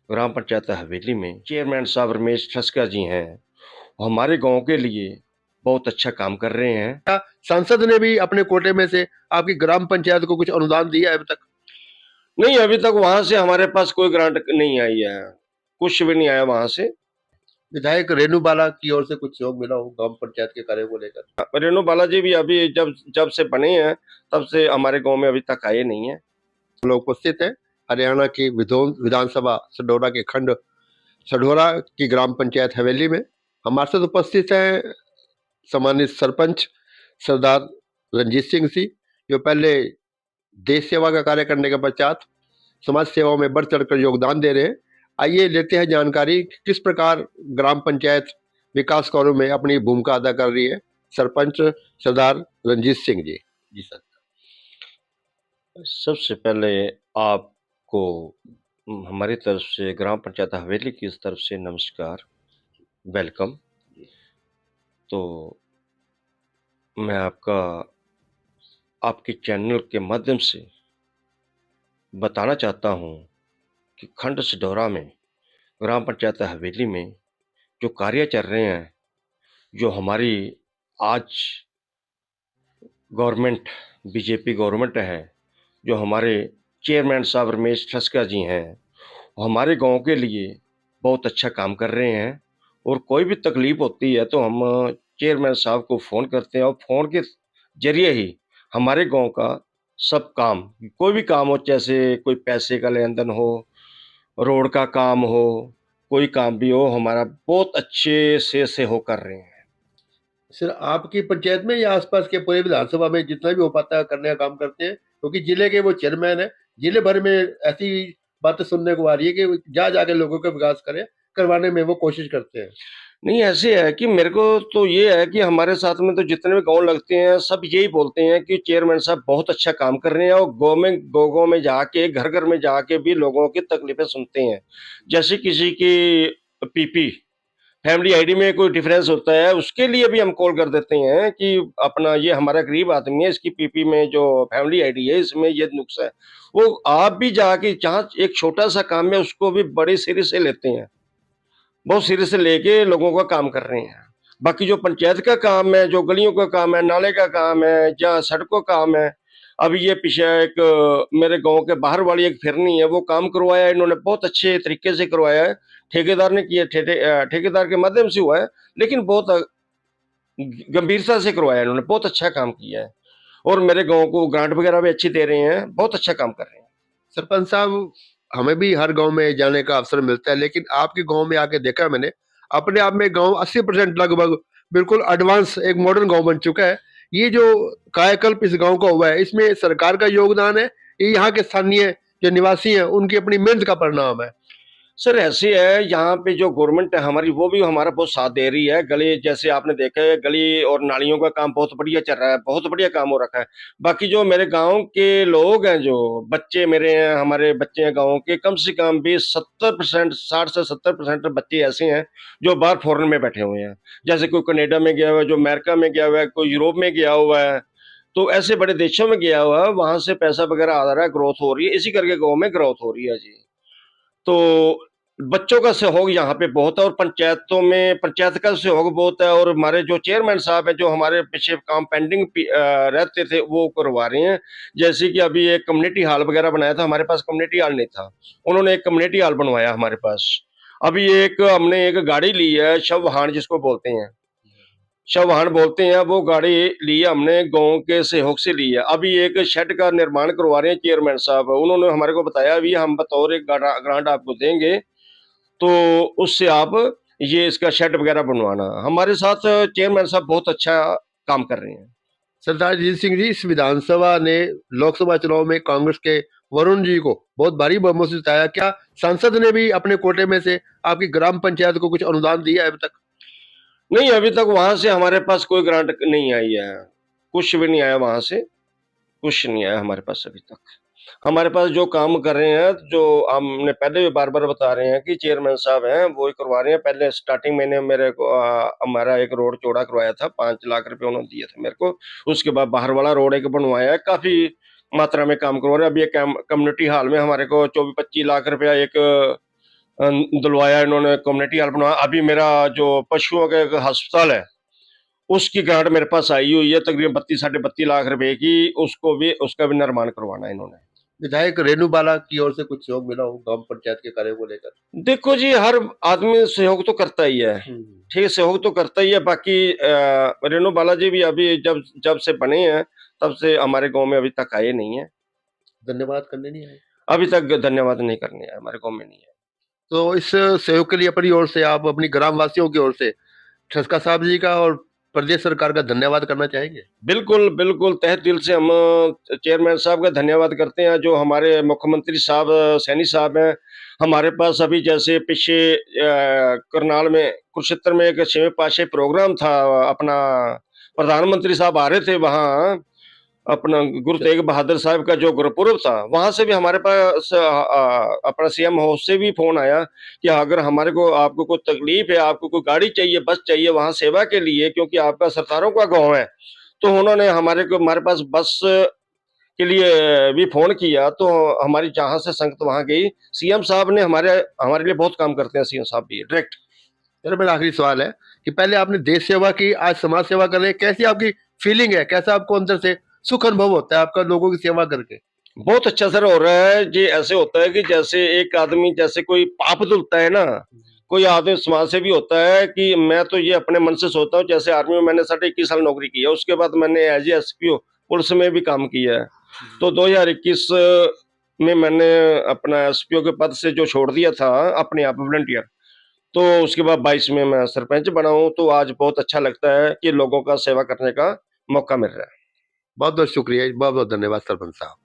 ग्राम पंचायत हवेली में चेयरमैन साहब रमेश ठस्कर जी हैं। वो हमारे गांव के लिए बहुत अच्छा काम कर रहे हैं। क्या सांसद ने भी अपने कोटे में से आपकी ग्राम पंचायत को कुछ अनुदान दिया है अभी तक? नहीं, अभी तक वहां से हमारे पास कोई ग्रांट नहीं आई है, कुछ भी नहीं आया वहां से। विधायक रेणु बाला की ओर से कुछ सहयोग मिला हो ग्राम पंचायत के कार्य को लेकर? रेणु बालाजी भी अभी जब जब से बने हैं तब से हमारे गांव में अभी तक आए नहीं है। लोग उपस्थित हैं हरियाणा की विधानसभा सढौरा के खंड सढौरा की ग्राम पंचायत हवेली में। हमारे साथ उपस्थित हैं सम्मानित सरपंच सरदार रंजीत सिंह जी, जो पहले देश सेवा का कार्य करने के पश्चात समाज सेवा में बढ़ चढ़कर योगदान दे रहे हैं। आइए लेते हैं जानकारी कि किस प्रकार ग्राम पंचायत विकास कार्यों में अपनी भूमिका अदा कर रही है। सरपंच सरदार रंजीत सिंह जी। जी सर। सबसे पहले आपको हमारी तरफ से ग्राम पंचायत हवेली की तरफ से नमस्कार, वेलकम। तो मैं आपके चैनल के माध्यम से बताना चाहता हूँ कि खंड सढौरा में ग्राम पंचायत हवेली में जो कार्य चल रहे हैं, जो हमारी आज गवर्नमेंट बीजेपी गवर्नमेंट है, जो हमारे चेयरमैन साहब रमेश ठस्कर जी हैं, वो हमारे गांव के लिए बहुत अच्छा काम कर रहे हैं। और कोई भी तकलीफ होती है तो हम चेयरमैन साहब को फ़ोन करते हैं और फ़ोन के जरिए ही हमारे गांव का सब काम, कोई भी काम हो, जैसे कोई पैसे का लेन देन हो, रोड का काम हो, कोई काम भी हो, हमारा बहुत अच्छे से हो कर रहे हैं। सर, आपकी पंचायत में या आसपास के पूरे विधानसभा में जितना भी हो पाता है करने का काम करते हैं, क्योंकि जिले के वो चेयरमैन है। जिले भर में ऐसी बातें सुनने को आ रही है कि जा जाके लोगों का विकास करें, करवाने में वो कोशिश करते हैं। नहीं, ऐसे है कि मेरे को तो ये है कि हमारे साथ में तो जितने भी गाँव लगते हैं, सब यही बोलते हैं कि चेयरमैन साहब बहुत अच्छा काम कर रहे हैं और गाँव में जाके, घर-घर में जाके भी लोगों की तकलीफ़ें सुनते हैं। जैसे किसी की पीपी, फैमिली आईडी में कोई डिफरेंस होता है, उसके लिए भी हम कॉल कर देते हैं कि अपना ये हमारा गरीब आदमी है, इसकी पीपी में जो फैमिली आईडी है, इसमें ये नुक्स है। वो आप भी जाके जहाँ एक छोटा-सा काम है, उसको भी बड़े सिरे से लेते हैं। बहुत सिरे से लेके लोगों का काम कर रहे हैं। बाकी जो पंचायत का काम है, जो गलियों का काम है, नाले का काम है, जहाँ सड़कों का काम है, अभी ये पीछे एक मेरे गाँव के बाहर वाली एक फिरनी है, वो काम करवाया है इन्होंने, बहुत अच्छे तरीके से करवाया है। ठेकेदार ने किया, ठेकेदार के माध्यम से हुआ है, लेकिन बहुत गंभीरता से करवाया है इन्होंने, बहुत अच्छा काम किया है। और मेरे गाँव को ग्रांट वगैरह भी अच्छी दे रहे हैं, बहुत अच्छा काम कर रहे हैं। सरपंच साहब, हमें भी हर गांव में जाने का अवसर मिलता है, लेकिन आपके गांव में आके देखा मैंने, अपने आप में गांव 80% लगभग बिल्कुल एडवांस एक मॉडर्न गांव बन चुका है। ये जो कायाकल्प इस गांव का हुआ है, इसमें सरकार का योगदान है, ये यहाँ के स्थानीय जो निवासी हैं उनकी अपनी मेहनत का परिणाम है? सर ऐसे है, यहाँ पे जो गवर्नमेंट है हमारी, वो भी हमारा बहुत साथ दे रही है। गली, जैसे आपने देखा है, गली और नालियों का काम बहुत बढ़िया चल रहा है, बहुत बढ़िया काम हो रखा है। बाकी जो मेरे गांव के लोग हैं, जो बच्चे मेरे हैं, हमारे बच्चे हैं गांव के, कम से कम भी 70%, 60 से 70% बच्चे ऐसे हैं जो बाहर फॉरेन में बैठे हुए हैं। जैसे कोई कनेडा में गया हुआ है, जो अमेरिका में गया हुआ है, कोई यूरोप में गया हुआ है, तो ऐसे बड़े देशों में गया हुआ है, वहां से पैसा वगैरह आ रहा है, ग्रोथ हो रही है, इसी करके गाँव में ग्रोथ हो रही है जी। तो बच्चों का सहयोग यहाँ पे बहुत है, और पंचायतों में पंचायत का सहयोग बहुत है। और हमारे जो चेयरमैन साहब हैं, जो हमारे पीछे काम पेंडिंग रहते थे, वो करवा रहे हैं। जैसे कि अभी एक कम्युनिटी हॉल वगैरह बनाया था, हमारे पास कम्युनिटी हॉल नहीं था, उन्होंने एक कम्युनिटी हॉल बनवाया हमारे पास। अभी एक हमने एक गाड़ी ली है, शव वाहन जिसको बोलते हैं, शव वाहन बोलते हैं, वो गाड़ी ली है हमने, गांव के सहयोग से ली है। अभी एक शेड का निर्माण करवा रहे हैं चेयरमैन साहब, उन्होंने हमारे को बताया अभी हम बतौर एक ग्रांट आपको देंगे, तो उससे आप ये इसका शेड वगैरह बनवाना। हमारे साथ चेयरमैन साहब बहुत अच्छा काम कर रहे हैं। सरदार रंजीत सिंह जी, इस विधानसभा ने लोकसभा चुनाव में कांग्रेस के वरुण जी को बहुत भारी बहुमत से जिताया। क्या सांसद ने भी अपने कोटे में से आपकी ग्राम पंचायत को कुछ अनुदान दिया है अभी तक? नहीं, अभी तक वहां से हमारे पास कोई ग्रांट नहीं आई है, कुछ भी नहीं आया वहां से, कुछ नहीं आया हमारे पास अभी तक। हमारे पास जो काम कर रहे हैं, जो हमने पहले भी बार बार बता रहे हैं कि चेयरमैन साहब हैं, वो ही करवा रहे हैं। पहले स्टार्टिंग मैंने मेरे को हमारा एक रोड चौड़ा करवाया था, 5 लाख रुपए उन्होंने दिए थे मेरे को। उसके बाद बाहर वाला रोड एक बनवाया है, काफी मात्रा में काम करवा रहे हैं। अभी एक कम्युनिटी हॉल में हमारे को 24-25 लाख रुपया एक दिलवाया इन्होंने, कम्युनिटी हॉल बनवाया। अभी मेरा जो पशुओं का एक अस्पताल है, उसकी ग्रांट मेरे पास आई हुई है तकरीबन 32 साढ़े 32 लाख रुपए की, उसका भी निर्माण करवाना है इन्होंने। विधायक रेणु बाला की ओर से कुछ सहयोग मिला हो ग्राम पंचायत के कार्यों को लेकर? देखो जी, हर आदमी सहयोग तो करता ही है, हम्म। ठीक है, सहयोग तो करता ही है। बाकी रेणु बालाजी भी अभी जब जब से बने हैं तब से हमारे गांव में अभी तक आए नहीं है। धन्यवाद करने नहीं आए? अभी तक धन्यवाद नहीं करने आए, हमारे गांव में नहीं है। तो इस सहयोग के लिए अपनी ओर से, आप अपनी ग्राम वासियों की ओर से ठसका साहब जी का और प्रदेश सरकार का धन्यवाद करना चाहेंगे? बिल्कुल, बिल्कुल, तहे दिल से हम चेयरमैन साहब का धन्यवाद करते हैं, जो हमारे मुख्यमंत्री साहब सैनी साहब हैं। हमारे पास अभी जैसे पीछे करनाल में, कुरुक्षेत्र में एक 6वें पातशाही प्रोग्राम था, अपना प्रधानमंत्री साहब आ रहे थे वहाँ, अपना गुरु तेग बहादुर साहब का जो गुरुपुरब था, वहाँ से भी हमारे पास अपना सीएम हाउस से भी फ़ोन आया कि अगर आपको कोई तकलीफ़ है, आपको कोई गाड़ी चाहिए, बस चाहिए वहाँ सेवा के लिए, क्योंकि आपका सरदारों का गाँव है। तो उन्होंने हमारे पास बस के लिए भी फ़ोन किया, तो हमारी जहाँ से संगत वहाँ गई। सीएम साहब ने हमारे लिए बहुत काम करते हैं, सीएम साहब भी डायरेक्ट। मेरा मेरा आखिरी सवाल है कि पहले आपने देश सेवा की, आज समाज सेवा कर रहे हैं, कैसी आपकी फीलिंग है? कैसा आपको अंदर से सुख अनुभव होता है आपका लोगों की सेवा करके? बहुत अच्छा सर हो रहा है। जी, ऐसे होता है कि जैसे एक आदमी जैसे कोई पाप धुलता है ना, कोई आदमी समाज सेवी होता है कि मैं तो ये अपने मन से सोचता हूँ, जैसे आर्मी में मैंने साढ़े 21 साल नौकरी की है, उसके बाद मैंने एज ए एसपीओ पुलिस में भी काम किया है। तो 2021 में मैंने अपना एसपीओ के पद से जो छोड़ दिया था अपने आप वॉलंटियर, तो उसके बाद 22 में मैं सरपंच बना हूँ। तो आज बहुत अच्छा लगता है कि लोगों का सेवा करने का मौका मिल रहा है। बहुत बहुत शुक्रिया, बहुत बहुत धन्यवाद सरपंच साहब।